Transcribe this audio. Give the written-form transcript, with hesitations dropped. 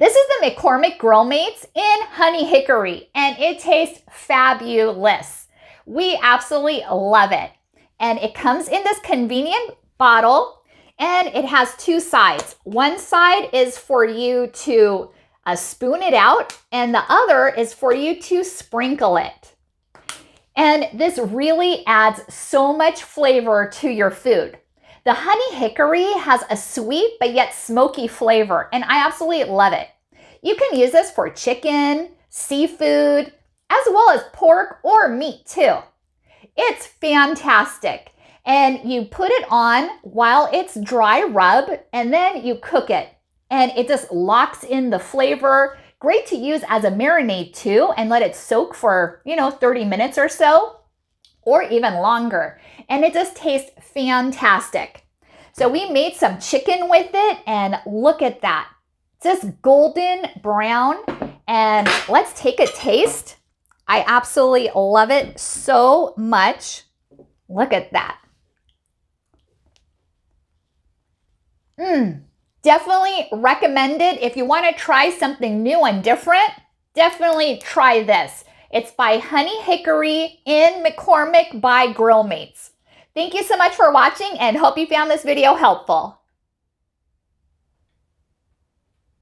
This is the McCormick Grill Mates in Honey Hickory, and it tastes fabulous. We absolutely love it. And it comes in this convenient bottle, and it has two sides. One side is for you to spoon it out, and the other is for you to sprinkle it. And this really adds so much flavor to your food. The honey hickory has a sweet but yet smoky flavor, and I absolutely love it. You can use this for chicken, seafood, as well as pork or meat too. It's fantastic. And you put it on while it's dry rub, and then you cook it. And it just locks in the flavor. Great to use as a marinade too, and let it soak for, 30 minutes or so, or even longer. And it just tastes fantastic. So we made some chicken with it, and look at that. Just golden brown. And let's take a taste. I absolutely love it so much. Look at that. Definitely recommend it. If you want to try something new and different, definitely try this. It's by Honey Hickory in McCormick by Grill Mates. Thank you so much for watching, and hope you found this video helpful.